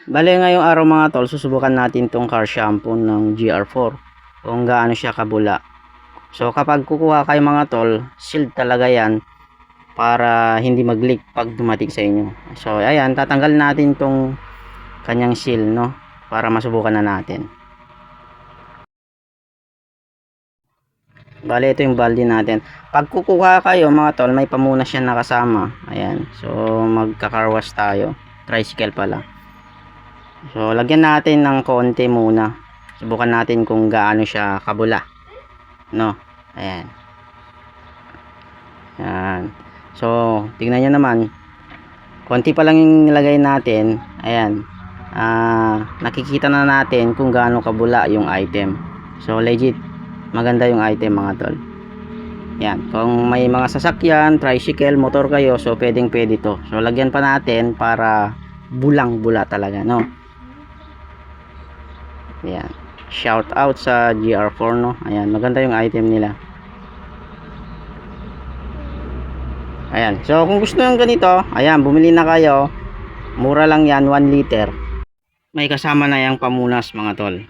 Bale ngayong araw mga tol, susubukan natin tong car shampoo ng GR4 kung gaano siya kabula. So kapag kukuha kayo mga tol, sealed talaga yan para hindi mag-leak pag dumating sa inyo. So ayan, tatanggal natin tong kanyang seal, no, para masubukan na natin. Bale ito yung balde natin. Pag kukuha kayo mga tol, may pamunas yan nakasama. Ayan, so magka-car wash tayo, tricycle pala. So lagyan natin ng konti muna, subukan natin kung gaano siya kabula, no. Ayan, ayan. So tingnan nyo naman, konti pa lang yung nilagay natin. Ayan, nakikita na natin kung gaano kabula yung item. So legit maganda yung item mga tol. Yan, kung may mga sasakyan, tricycle, motor kayo, so pwedeng pwede to. So lagyan pa natin para bulang bula talaga, no. Ayan, shout out sa GR4, no. Ayan, maganda yung item nila. Ayan, so kung gusto nyo ganito, ayan, bumili na kayo. Mura lang yan, 1 liter. May kasama na yung pamunas mga tol.